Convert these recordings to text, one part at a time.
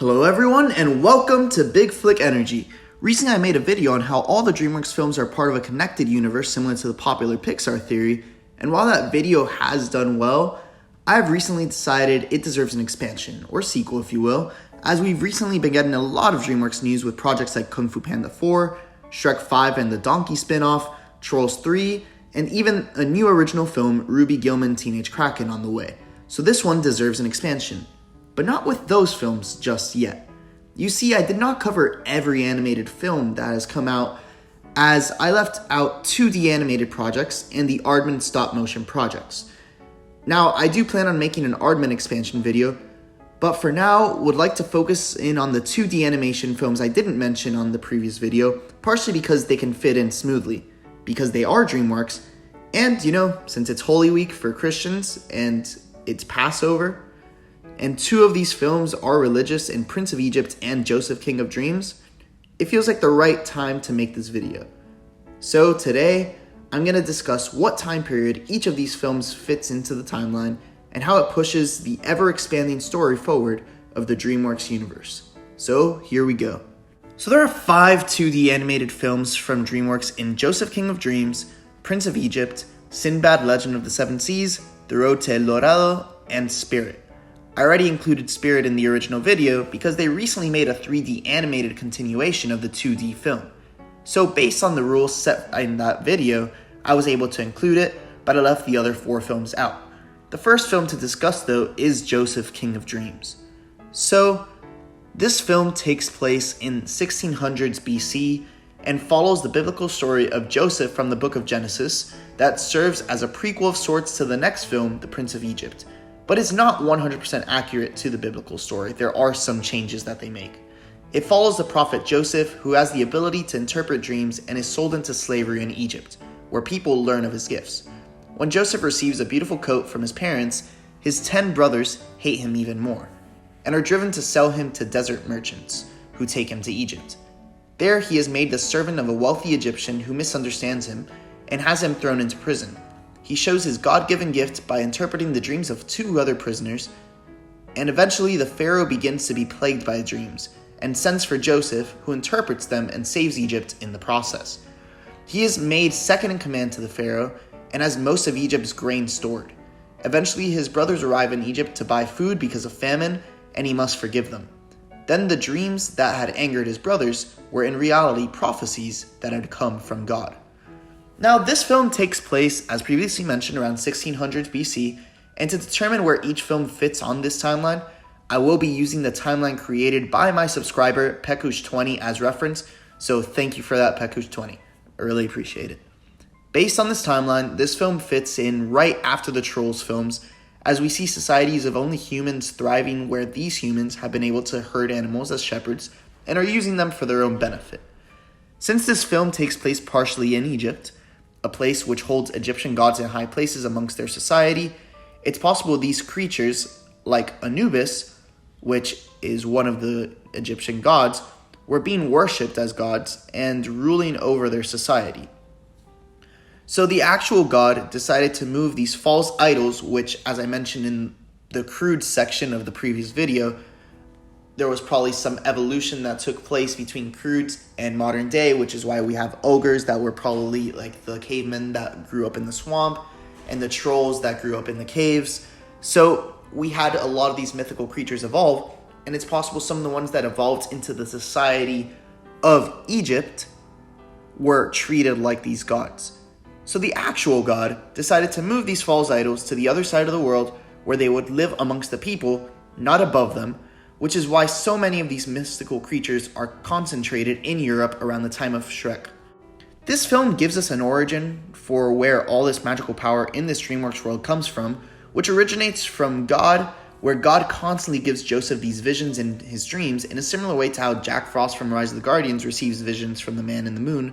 Hello everyone and welcome to Big Flick Energy. Recently I made a video on how all the DreamWorks films are part of a connected universe similar to the popular Pixar theory, and while that video has done well, I've recently decided it deserves an expansion, or sequel if you will, as we've recently been getting a lot of DreamWorks news with projects like Fu Panda 4, Shrek 5 and the Donkey spinoff, Trolls 3, and even a new original film, Ruby Gillman Teenage Kraken, on the way. So this one deserves an expansion. But not with those films just yet. You see, I did not cover every animated film that has come out, as I left out 2D animated projects and the Aardman stop motion projects. Now, I do plan on making an Aardman expansion video, but for now, would like to focus in on the 2D animation films I didn't mention on the previous video, partially because they can fit in smoothly, because they are DreamWorks, and since it's Holy Week for Christians and it's Passover, and two of these films are religious in Prince of Egypt and Joseph King of Dreams, it feels like the right time to make this video. So today, I'm going to discuss what time period each of these films fits into the timeline and how it pushes the ever-expanding story forward of the DreamWorks universe. So here we go. So there are 5 2D animated films from DreamWorks in Joseph King of Dreams, Prince of Egypt, Sinbad Legend of the Seven Seas, The Road to Dorado, and Spirit. I already included Spirit in the original video because they recently made a 3D animated continuation of the 2D film. So based on the rules set in that video, I was able to include it, but I left the other 4 films out. The first film to discuss though is Joseph King of Dreams. So this film takes place in 1600s BC and follows the biblical story of Joseph from the book of Genesis that serves as a prequel of sorts to the next film, The Prince of Egypt. But it's not 100% accurate to the biblical story. There are some changes that they make. It follows the prophet Joseph, who has the ability to interpret dreams and is sold into slavery in Egypt, where people learn of his gifts. When Joseph receives a beautiful coat from his parents, his 10 brothers hate him even more, and are driven to sell him to desert merchants, who take him to Egypt. There he is made the servant of a wealthy Egyptian who misunderstands him, and has him thrown into prison. He shows his God-given gift by interpreting the dreams of 2 other prisoners, and eventually the Pharaoh begins to be plagued by dreams, and sends for Joseph, who interprets them and saves Egypt in the process. He is made second in command to the Pharaoh, and has most of Egypt's grain stored. Eventually his brothers arrive in Egypt to buy food because of famine, and he must forgive them. Then the dreams that had angered his brothers were in reality prophecies that had come from God. Now, this film takes place, as previously mentioned, around 1600s BC, and to determine where each film fits on this timeline, I will be using the timeline created by my subscriber, Pekush20, as reference, so thank you for that, Pekush20. I really appreciate it. Based on this timeline, this film fits in right after the Trolls films, as we see societies of only humans thriving where these humans have been able to herd animals as shepherds and are using them for their own benefit. Since this film takes place partially in Egypt, a place which holds Egyptian gods in high places amongst their society, it's possible these creatures, like Anubis, which is one of the Egyptian gods, were being worshipped as gods and ruling over their society. So the actual god decided to move these false idols, which, as I mentioned in the crude section of the previous video, there was probably some evolution that took place between crudes and modern day, which is why we have ogres that were probably like the cavemen that grew up in the swamp and the trolls that grew up in the caves. So we had a lot of these mythical creatures evolve, and it's possible some of the ones that evolved into the society of Egypt were treated like these gods. So the actual god decided to move these false idols to the other side of the world where they would live amongst the people, not above them, which is why so many of these mystical creatures are concentrated in Europe around the time of Shrek. This film gives us an origin for where all this magical power in this DreamWorks world comes from, which originates from God, where God constantly gives Joseph these visions in his dreams in a similar way to how Jack Frost from Rise of the Guardians receives visions from the Man in the Moon,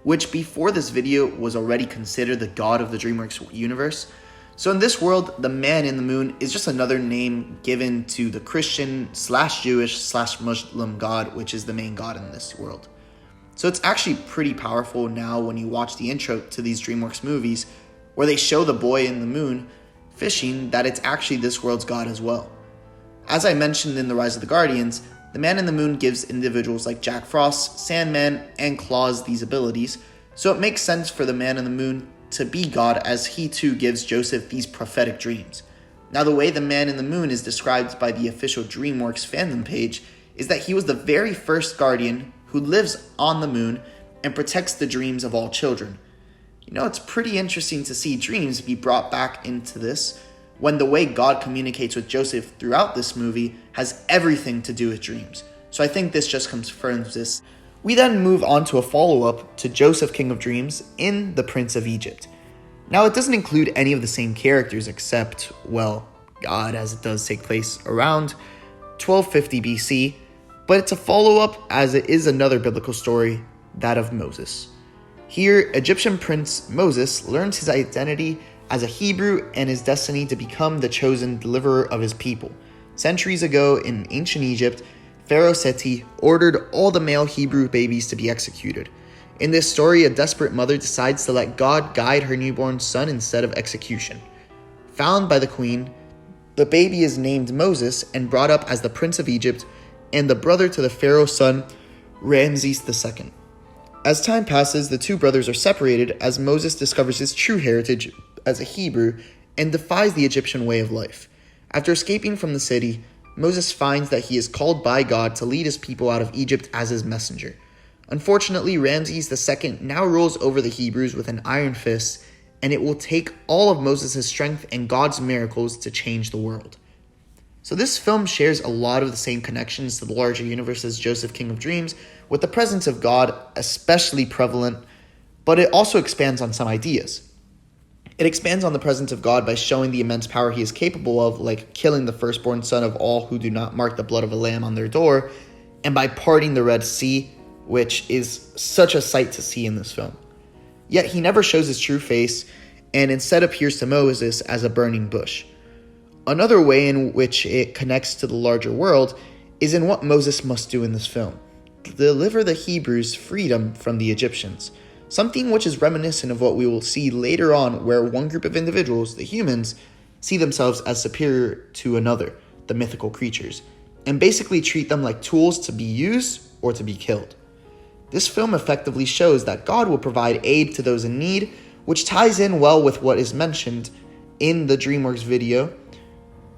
which before this video was already considered the god of the DreamWorks universe. So in this world, the Man in the Moon is just another name given to the Christian/Jewish/Muslim God, which is the main god in this world. So it's actually pretty powerful now when you watch the intro to these DreamWorks movies, where they show the boy in the moon fishing, that it's actually this world's god as well. As I mentioned in The Rise of the Guardians, The Man in the Moon gives individuals like Jack Frost, Sandman, and Claus these abilities, so it makes sense for the Man in the Moon to be God, as he too gives Joseph these prophetic dreams. Now, the way the Man in the Moon is described by the official DreamWorks fandom page is that he was the very first guardian who lives on the moon and protects the dreams of all children. You know, it's pretty interesting to see dreams be brought back into this, when the way God communicates with Joseph throughout this movie has everything to do with dreams. So I think this just confirms this. We then move on to a follow-up to Joseph, King of Dreams, in The Prince of Egypt. Now, it doesn't include any of the same characters except, well, God, as it does take place around 1250 BC, but it's a follow-up as it is another biblical story, that of Moses. Here, Egyptian Prince Moses learns his identity as a Hebrew and his destiny to become the chosen deliverer of his people. Centuries ago in ancient Egypt, Pharaoh Seti ordered all the male Hebrew babies to be executed. In this story, a desperate mother decides to let God guide her newborn son instead of execution. Found by the queen, the baby is named Moses and brought up as the Prince of Egypt and the brother to the Pharaoh's son, Ramses II. As time passes, the two brothers are separated as Moses discovers his true heritage as a Hebrew and defies the Egyptian way of life. After escaping from the city, Moses finds that he is called by God to lead his people out of Egypt as his messenger. Unfortunately, Ramses II now rules over the Hebrews with an iron fist, and it will take all of Moses' strength and God's miracles to change the world. So this film shares a lot of the same connections to the larger universe as Joseph, King of Dreams, with the presence of God especially prevalent, but it also expands on some ideas. It expands on the presence of God by showing the immense power he is capable of, like killing the firstborn son of all who do not mark the blood of a lamb on their door, and by parting the Red Sea, which is such a sight to see in this film. Yet he never shows his true face, and instead appears to Moses as a burning bush. Another way in which it connects to the larger world is in what Moses must do in this film: deliver the Hebrews freedom from the Egyptians, something which is reminiscent of what we will see later on, where one group of individuals, the humans, see themselves as superior to another, the mythical creatures, and basically treat them like tools to be used or to be killed. This film effectively shows that God will provide aid to those in need, which ties in well with what is mentioned in the DreamWorks video,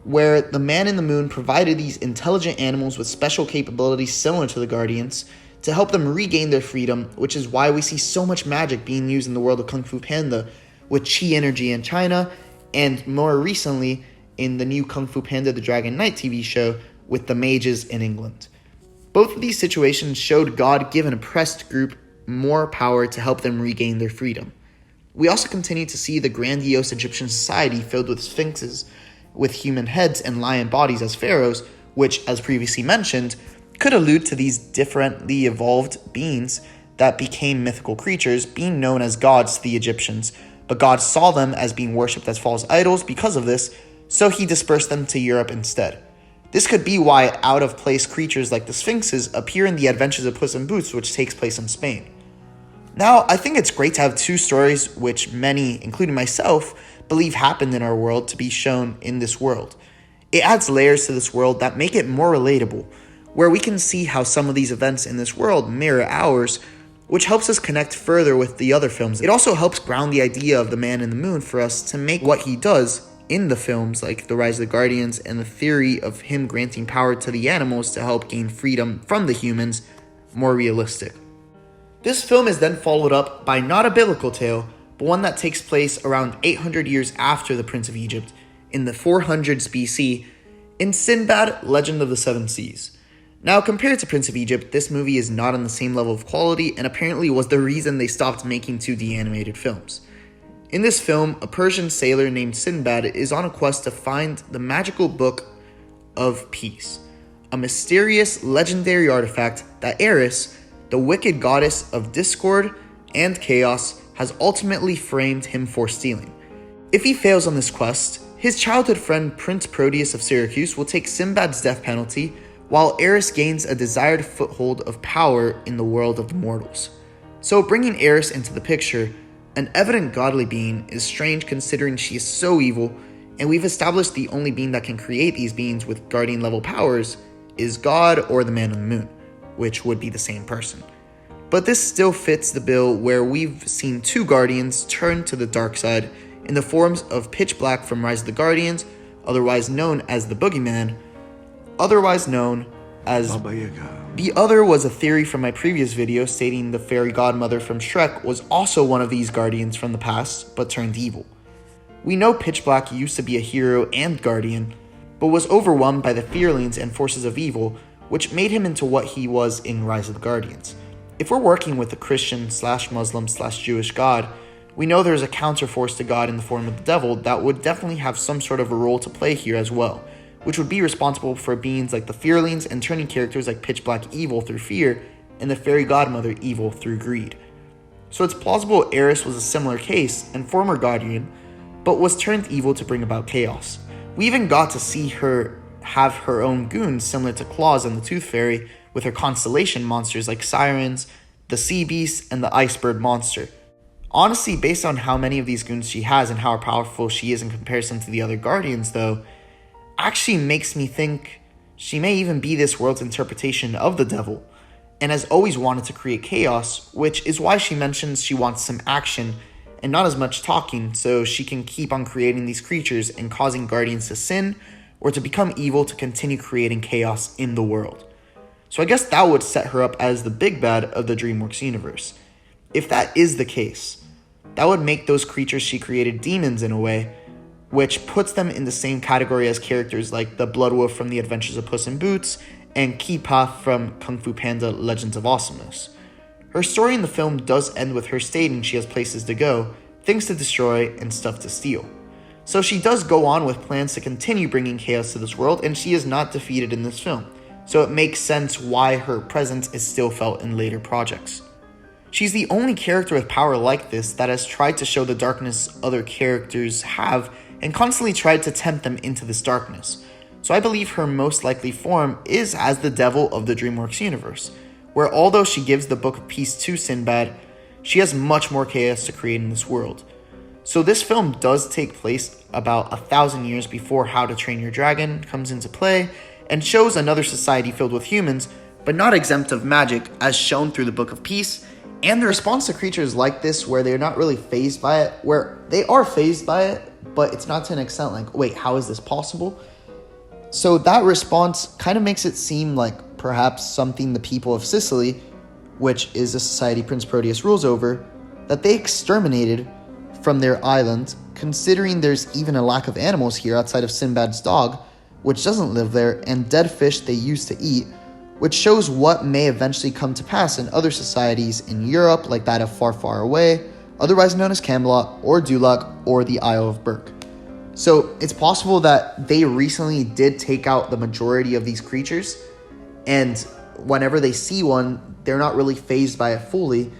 where the Man in the Moon provided these intelligent animals with special capabilities similar to the Guardians to help them regain their freedom, which is why we see so much magic being used in the world of Kung Fu Panda, with Chi energy in China, and more recently in the new Kung Fu Panda the Dragon Knight TV show with the mages in England. Both of these situations showed God give an oppressed group more power to help them regain their freedom. We also continue to see the grandiose Egyptian society filled with sphinxes, with human heads and lion bodies as pharaohs, which, as previously mentioned, could allude to these differently evolved beings that became mythical creatures, being known as gods to the Egyptians, but God saw them as being worshipped as false idols because of this, so he dispersed them to Europe instead. This could be why out-of-place creatures like the sphinxes appear in The Adventures of Puss in Boots, which takes place in Spain. Now, I think it's great to have two stories which many, including myself, believe happened in our world to be shown in this world. It adds layers to this world that make it more relatable, where we can see how some of these events in this world mirror ours, which helps us connect further with the other films. It also helps ground the idea of the Man in the Moon for us to make what he does in the films, like The Rise of the Guardians and the theory of him granting power to the animals to help gain freedom from the humans, more realistic. This film is then followed up by not a biblical tale, but one that takes place around 800 years after the Prince of Egypt, in the 400s BC, in Sinbad, Legend of the Seven Seas. Now, compared to Prince of Egypt, this movie is not on the same level of quality and apparently was the reason they stopped making 2D animated films. In this film, a Persian sailor named Sinbad is on a quest to find the magical Book of Peace, a mysterious, legendary artifact that Eris, the wicked goddess of discord and chaos, has ultimately framed him for stealing. If he fails on this quest, his childhood friend Prince Proteus of Syracuse will take Sinbad's death penalty, while Eris gains a desired foothold of power in the world of the mortals. So bringing Eris into the picture, an evident godly being, is strange considering she is so evil, and we've established the only being that can create these beings with guardian level powers is God or the man on the moon, which would be the same person. But this still fits the bill where we've seen two guardians turn to the dark side in the forms of Pitch Black from Rise of the Guardians, otherwise known as the Boogeyman, otherwise known as Baba Yaga. The other was a theory from my previous video stating the fairy godmother from Shrek was also one of these guardians from the past, but turned evil. We know Pitch Black used to be a hero and guardian, but was overwhelmed by the fearlings and forces of evil, which made him into what he was in Rise of the Guardians. If we're working with a Christian/Muslim/Jewish God, we know there's a counterforce to God in the form of the devil that would definitely have some sort of a role to play here as well, which would be responsible for beings like the fearlings and turning characters like Pitch Black evil through fear and the fairy godmother evil through greed. So it's plausible Eris was a similar case and former guardian, but was turned evil to bring about chaos. We even got to see her have her own goons similar to Claus and the Tooth Fairy with her constellation monsters like Sirens, the Sea Beast, and the Icebird monster. Honestly, based on how many of these goons she has and how powerful she is in comparison to the other guardians though, actually makes me think she may even be this world's interpretation of the devil, and has always wanted to create chaos, which is why she mentions she wants some action and not as much talking so she can keep on creating these creatures and causing guardians to sin or to become evil to continue creating chaos in the world. So I guess that would set her up as the big bad of the DreamWorks universe. If that is the case, that would make those creatures she created demons in a way, which puts them in the same category as characters like the Blood Wolf from The Adventures of Puss in Boots and Ki-Pa from Kung Fu Panda Legends of Awesomeness. Her story in the film does end with her stating she has places to go, things to destroy, and stuff to steal. So she does go on with plans to continue bringing chaos to this world, and she is not defeated in this film. So it makes sense why her presence is still felt in later projects. She's the only character with power like this that has tried to show the darkness other characters have and constantly tried to tempt them into this darkness. So I believe her most likely form is as the devil of the DreamWorks universe, where although she gives the Book of Peace to Sinbad, she has much more chaos to create in this world. So this film does take place about 1,000 years before How to Train Your Dragon comes into play, and shows another society filled with humans, but not exempt of magic, as shown through the Book of Peace, and the response to creatures like this where they're not really fazed by it, where they are fazed by it, but it's not to an extent like, wait, how is this possible? So that response kind of makes it seem like perhaps something the people of Sicily, which is a society Prince Proteus rules over, that they exterminated from their island, considering there's even a lack of animals here outside of Sinbad's dog, which doesn't live there, and dead fish they used to eat, which shows what may eventually come to pass in other societies in Europe, like that of Far, Far Away, otherwise known as Camelot, or Duloc, or the Isle of Berk. So it's possible that they recently did take out the majority of these creatures, and whenever they see one, they're not really fazed by it fully,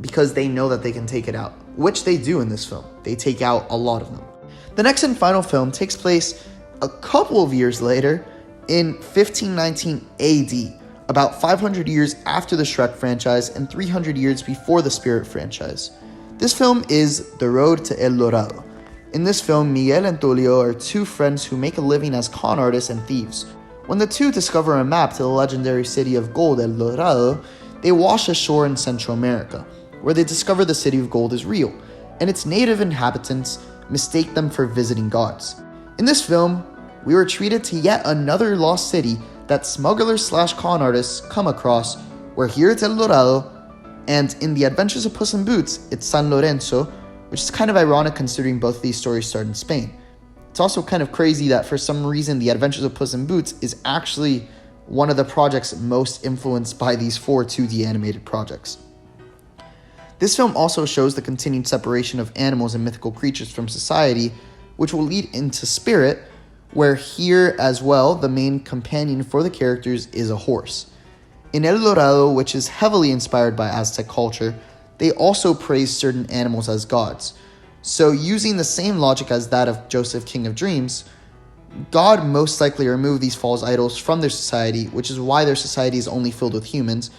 because they know that they can take it out, which they do in this film. They take out a lot of them. The next and final film takes place a couple of years later, in 1519 AD, about 500 years after the Shrek franchise and 300 years before the Spirit franchise. This film is The Road to El Dorado. In this film, Miguel and Tulio are two friends who make a living as con artists and thieves. When the two discover a map to the legendary city of gold, El Dorado, they wash ashore in Central America, where they discover the city of gold is real, and its native inhabitants mistake them for visiting gods. In this film, we were treated to yet another lost city that smugglers/con artists come across, where here it's El Dorado, and in The Adventures of Puss in Boots, it's San Lorenzo, which is kind of ironic considering both of these stories start in Spain. It's also kind of crazy that for some reason The Adventures of Puss in Boots is actually one of the projects most influenced by these 4 2D animated projects. This film also shows the continued separation of animals and mythical creatures from society, which will lead into Spirit, where here as well, the main companion for the characters is a horse. In El Dorado, which is heavily inspired by Aztec culture, they also praise certain animals as gods. So using the same logic as that of Joseph, King of Dreams, God most likely removed these false idols from their society, which is why their society is only filled with humans,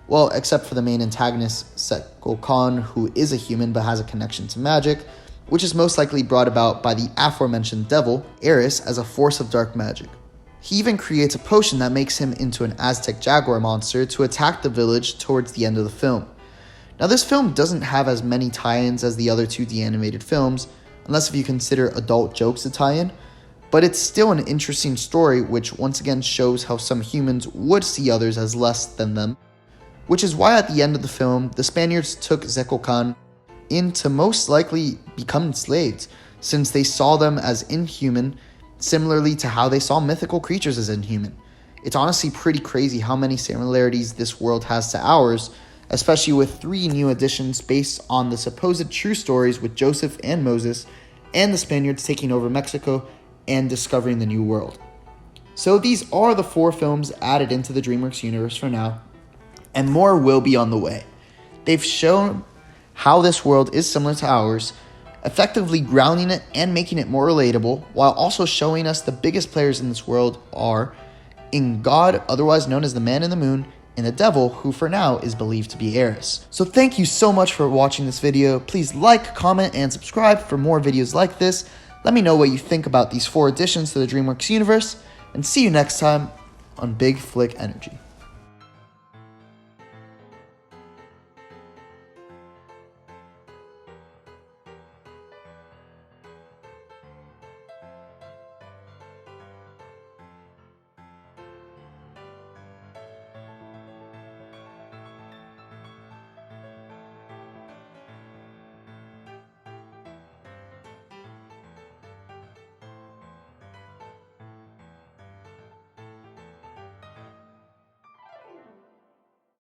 well, except for the main antagonist, Sekko Khan, who is a human but has a connection to magic, which is most likely brought about by the aforementioned devil, Eris, as a force of dark magic. He even creates a potion that makes him into an Aztec jaguar monster to attack the village towards the end of the film. Now, this film doesn't have as many tie-ins as the other 2D animated films, unless if you consider adult jokes a tie-in, but it's still an interesting story which once again shows how some humans would see others as less than them, which is why at the end of the film, the Spaniards took Zekocan in to most likely become enslaved, since they saw them as inhuman, similarly to how they saw mythical creatures as inhuman. It's honestly pretty crazy how many similarities this world has to ours, especially with 3 new additions based on the supposed true stories with Joseph and Moses, and the Spaniards taking over Mexico and discovering the New World. So these are the 4 films added into the DreamWorks universe for now, and more will be on the way. They've shown how this world is similar to ours, effectively grounding it and making it more relatable, while also showing us the biggest players in this world are in God, otherwise known as the Man in the Moon, and the Devil, who for now is believed to be Eris. So thank you so much for watching this video. Please like, comment, and subscribe for more videos like this. Let me know what you think about these 4 additions to the DreamWorks universe, and see you next time on Big Flick Energy.